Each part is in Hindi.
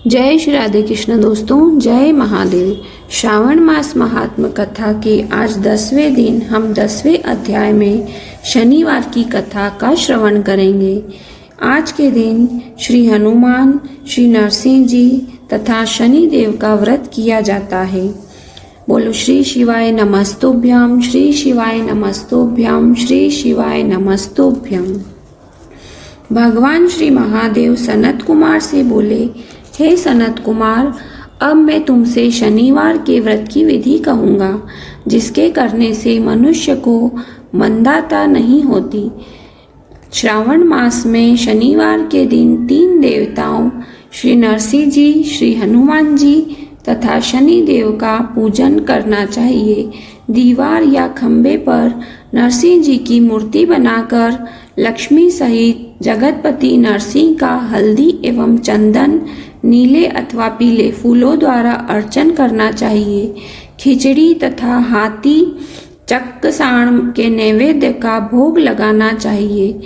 जय श्री राधे कृष्ण दोस्तों, जय महादेव। श्रावण मास महात्म कथा के आज 10वें दिन हम 10वें अध्याय में शनिवार की कथा का श्रवण करेंगे। आज के दिन श्री हनुमान, श्री नरसिंह जी तथा शनि देव का व्रत किया जाता है। बोलो श्री शिवाय नमस्तुभ्यम, श्री शिवाय नमस्तुभ्यम, श्री शिवाय नमस्तुभ्यम। भगवान श्री महादेव सनत कुमार से बोले, हे सनत कुमार, अब मैं तुमसे शनिवार के व्रत की विधि कहूँगा, जिसके करने से मनुष्य को मंदाता नहीं होती। श्रावण मास में शनिवार के दिन 3 देवताओं श्री नरसिंह जी, श्री हनुमान जी तथा शनि देव का पूजन करना चाहिए। दीवार या खंबे पर नरसिंह जी की मूर्ति बनाकर लक्ष्मी सहित जगतपति नरसिंह का हल्दी एवं चंदन, नीले अथवा पीले फूलों द्वारा अर्चन करना चाहिए। खिचड़ी तथा हाथी चक्कसाण के नैवेद्य का भोग लगाना चाहिए।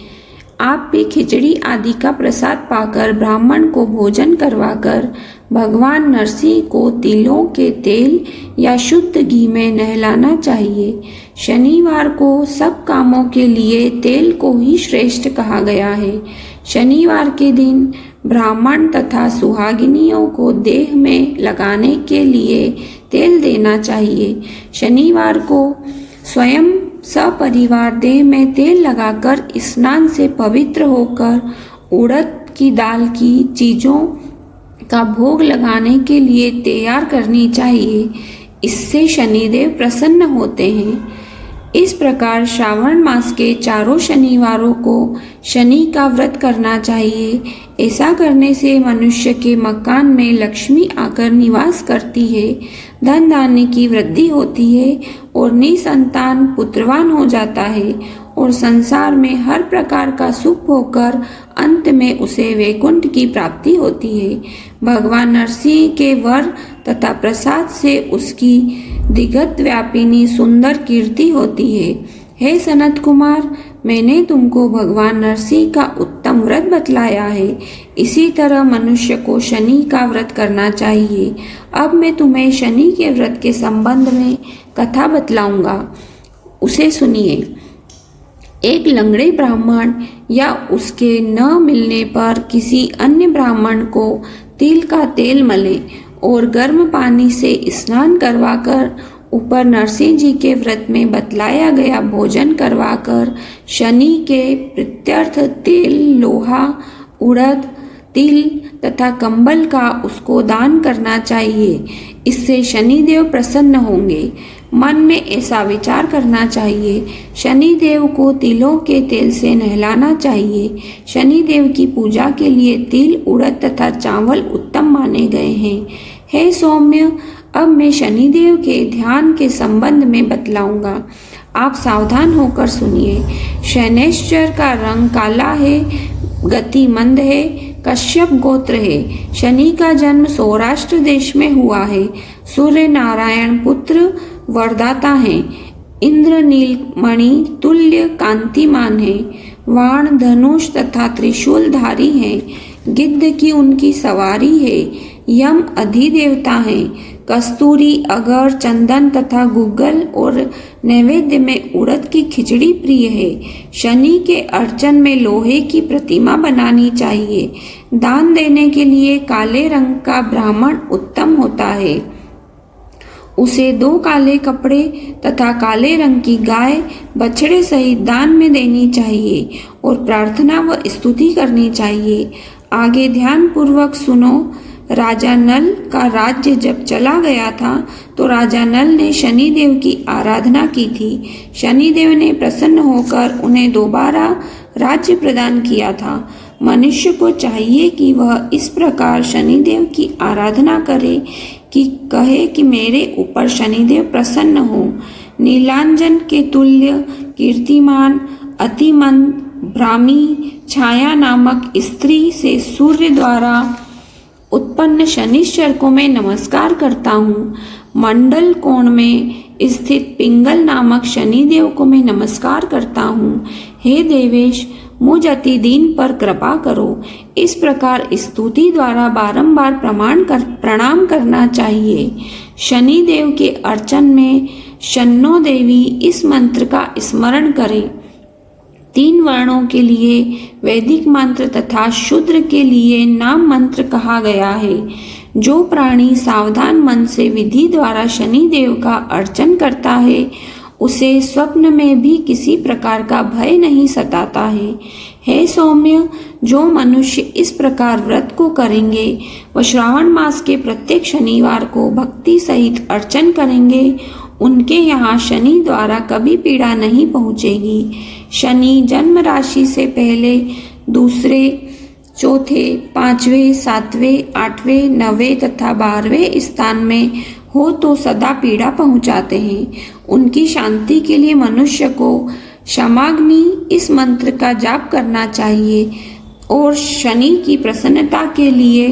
आप भी खिचड़ी आदि का प्रसाद पाकर ब्राह्मण को भोजन करवाकर भगवान नरसिंह को तिलों के तेल या शुद्ध घी में नहलाना चाहिए। शनिवार को सब कामों के लिए तेल को ही श्रेष्ठ कहा गया है। शनिवार के दिन ब्राह्मण तथा सुहागिनियों को देह में लगाने के लिए तेल देना चाहिए। शनिवार को स्वयं सपरिवार देह में तेल लगाकर स्नान से पवित्र होकर उड़द की दाल की चीजों का भोग लगाने के लिए तैयार करनी चाहिए। इससे शनिदेव प्रसन्न होते हैं। इस प्रकार श्रावण मास के चारों शनिवारों को शनि का व्रत करना चाहिए। ऐसा करने से मनुष्य के मकान में लक्ष्मी आकर निवास करती है, धन धान्य की वृद्धि होती है और निसंतान पुत्रवान हो जाता है और संसार में हर प्रकार का सुख होकर अंत में उसे वैकुंठ की प्राप्ति होती है। भगवान नरसिंह के वर तथा प्रसाद से उसकी दिगत व्यापिनी सुंदर कीर्ति होती है। हे सनत कुमार, मैंने तुमको भगवान नरसिंह का उत्तम व्रत बतलाया है। इसी तरह मनुष्य को शनि का व्रत करना चाहिए। अब मैं तुम्हें शनि के व्रत के संबंध में कथा बतलाऊंगा, उसे सुनिए। एक लंगड़े ब्राह्मण या उसके न मिलने पर किसी अन्य ब्राह्मण को तिल का तेल मले और गर्म पानी से स्नान करवाकर ऊपर नरसिंह जी के व्रत में बतलाया गया भोजन करवाकर शनि के प्रीत्यर्थ तेल, लोहा, उड़द, तिल तथा कंबल का उसको दान करना चाहिए। इससे शनिदेव प्रसन्न होंगे। मन में ऐसा विचार करना चाहिए, शनिदेव को तिलों के तेल से नहलाना चाहिए। शनिदेव की पूजा के लिए तिल, उड़द तथा चावल उत्तम माने गए हैं। हे सौम्य, अब मैं शनिदेव के ध्यान के संबंध में बतलाऊंगा। आप सावधान होकर सुनिए। शनैश्चर का रंग काला है, गति मंद है, कश्यप गोत्र है। शनि का जन्म सौराष्ट्र देश में हुआ है। सूर्य नारायण पुत्र वरदाता है। इंद्र नीलमणि तुल्य कांतिमान है। वाण, धनुष तथा त्रिशूलधारी है। गिद्ध की उनकी सवारी है। यम अधिदेवता है। कस्तूरी, अगर, चंदन तथा गुग्गल और नैवेद्य में उड़द की खिचड़ी प्रिय है। शनि के अर्चन में लोहे की प्रतिमा बनानी चाहिए। दान देने के लिए काले रंग का ब्राह्मण उत्तम होता है। उसे 2 काले कपड़े तथा काले रंग की गाय बछड़े सहित दान में देनी चाहिए और प्रार्थना व स्तुति करनी चाहिए। आगे ध्यान पूर्वक सुनो। राजा नल का राज्य जब चला गया था तो राजा नल ने शनिदेव की आराधना की थी। शनिदेव ने प्रसन्न होकर उन्हें दोबारा राज्य प्रदान किया था। मनुष्य को चाहिए कि वह इस प्रकार शनिदेव की आराधना करे कि कहे कि मेरे ऊपर शनिदेव प्रसन्न हो। नीलांजन के तुल्य कीर्तिमान अतिमंद ब्राह्मी छाया नामक स्त्री से सूर्य द्वारा उत्पन्न शनिश्चर को मैं नमस्कार करता हूँ। मंडल कोण में स्थित पिंगल नामक शनिदेव को मैं नमस्कार करता हूँ। हे देवेश, मुझ अति दीन पर कृपा करो। इस प्रकार स्तुति द्वारा बारंबार प्रणाम करना चाहिए। शनि देव के अर्चन में शन्नो देवी इस मंत्र का स्मरण करें। 3 वर्णों के लिए वैदिक मंत्र तथा शूद्र के लिए नाम मंत्र कहा गया है। जो प्राणी सावधान मन से विधि द्वारा शनि देव का अर्चन करता है उसे स्वप्न में भी किसी प्रकार का भय नहीं सताता है। हे सौम्य, जो मनुष्य इस प्रकार व्रत को करेंगे व श्रावण मास के प्रत्येक शनिवार को भक्ति सहित अर्चन करेंगे, उनके यहाँ शनि द्वारा कभी पीड़ा नहीं पहुँचेगी। शनि जन्म राशि से पहले, दूसरे, चौथे, 5वें, 7वें, 8वें, 9वें तथा 12वें स्थान में हो तो सदा पीड़ा पहुंचाते हैं। उनकी शांति के लिए मनुष्य को क्षमाग्नि इस मंत्र का जाप करना चाहिए और शनि की प्रसन्नता के लिए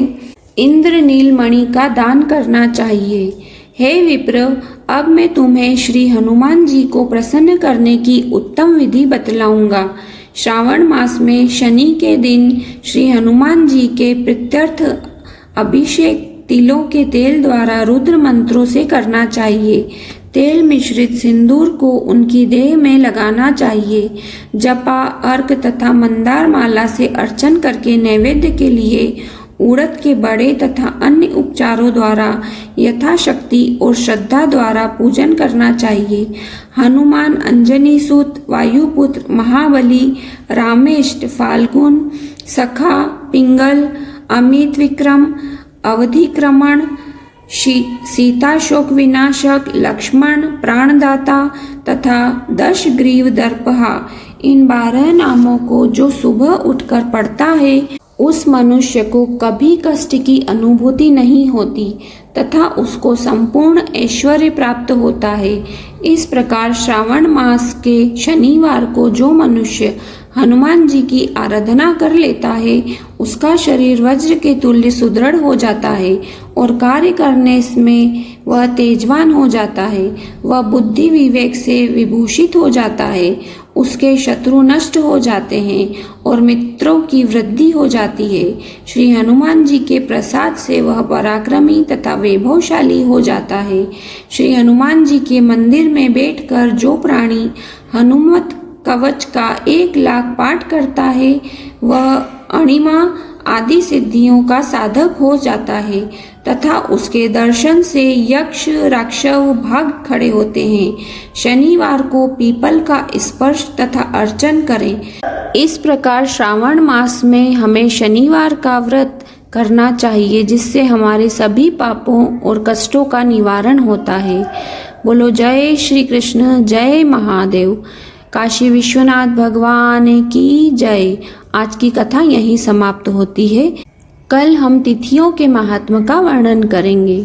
इंद्र नीलमणि का दान करना चाहिए। हे विप्र, अब मैं तुम्हें श्री हनुमान जी को प्रसन्न करने की उत्तम विधि बतलाऊंगा। श्रावण मास में शनि के दिन श्री हनुमान जी के प्रीत्यर्थ अभिषेक तिलों के तेल द्वारा रुद्र मंत्रों से करना चाहिए। तेल मिश्रित सिंदूर को उनकी देह में लगाना चाहिए। जपा, अर्घ तथा मंदार माला से अर्चन करके नैवेद्य के लिए उड़द के बड़े तथा अन्य उपचारों द्वारा यथाशक्ति और श्रद्धा द्वारा पूजन करना चाहिए। हनुमान, अंजनी सूत, वायुपुत्र, महाबली, रामेष्ट, फाल्गुन, सखा, पिंगल, अमित विक्रम, अवधिक्रमण, सीता शोक विनाशक, लक्ष्मण, प्राणदाता तथा 10 ग्रीव दर्पहा, इन 12 नामों को जो सुबह उठकर पढ़ता है उस मनुष्य को कभी कष्ट की अनुभूति नहीं होती तथा उसको संपूर्ण ऐश्वर्य प्राप्त होता है। इस प्रकार श्रावण मास के शनिवार को जो मनुष्य हनुमान जी की आराधना कर लेता है उसका शरीर वज्र के तुल्य सुदृढ़ हो जाता है और कार्य करने में वह तेजवान हो जाता है। वह बुद्धि विवेक से विभूषित हो जाता है। उसके शत्रु नष्ट हो जाते हैं और मित्रों की वृद्धि हो जाती है। श्री हनुमान जी के प्रसाद से वह पराक्रमी तथा वैभवशाली हो जाता है। श्री हनुमान जी के मंदिर में बैठकर जो प्राणी हनुमत कवच का 1 लाख पाठ करता है वह अणिमा आदि सिद्धियों का साधक हो जाता है तथा उसके दर्शन से यक्ष राक्षस भाग खड़े होते हैं। शनिवार को पीपल का स्पर्श तथा अर्चन करें। इस प्रकार श्रावण मास में हमें शनिवार का व्रत करना चाहिए जिससे हमारे सभी पापों और कष्टों का निवारण होता है। बोलो जय श्री कृष्ण, जय महादेव। काशी विश्वनाथ भगवान की जय। आज की कथा यहीं समाप्त होती है। कल हम तिथियों के महात्म्य का वर्णन करेंगे।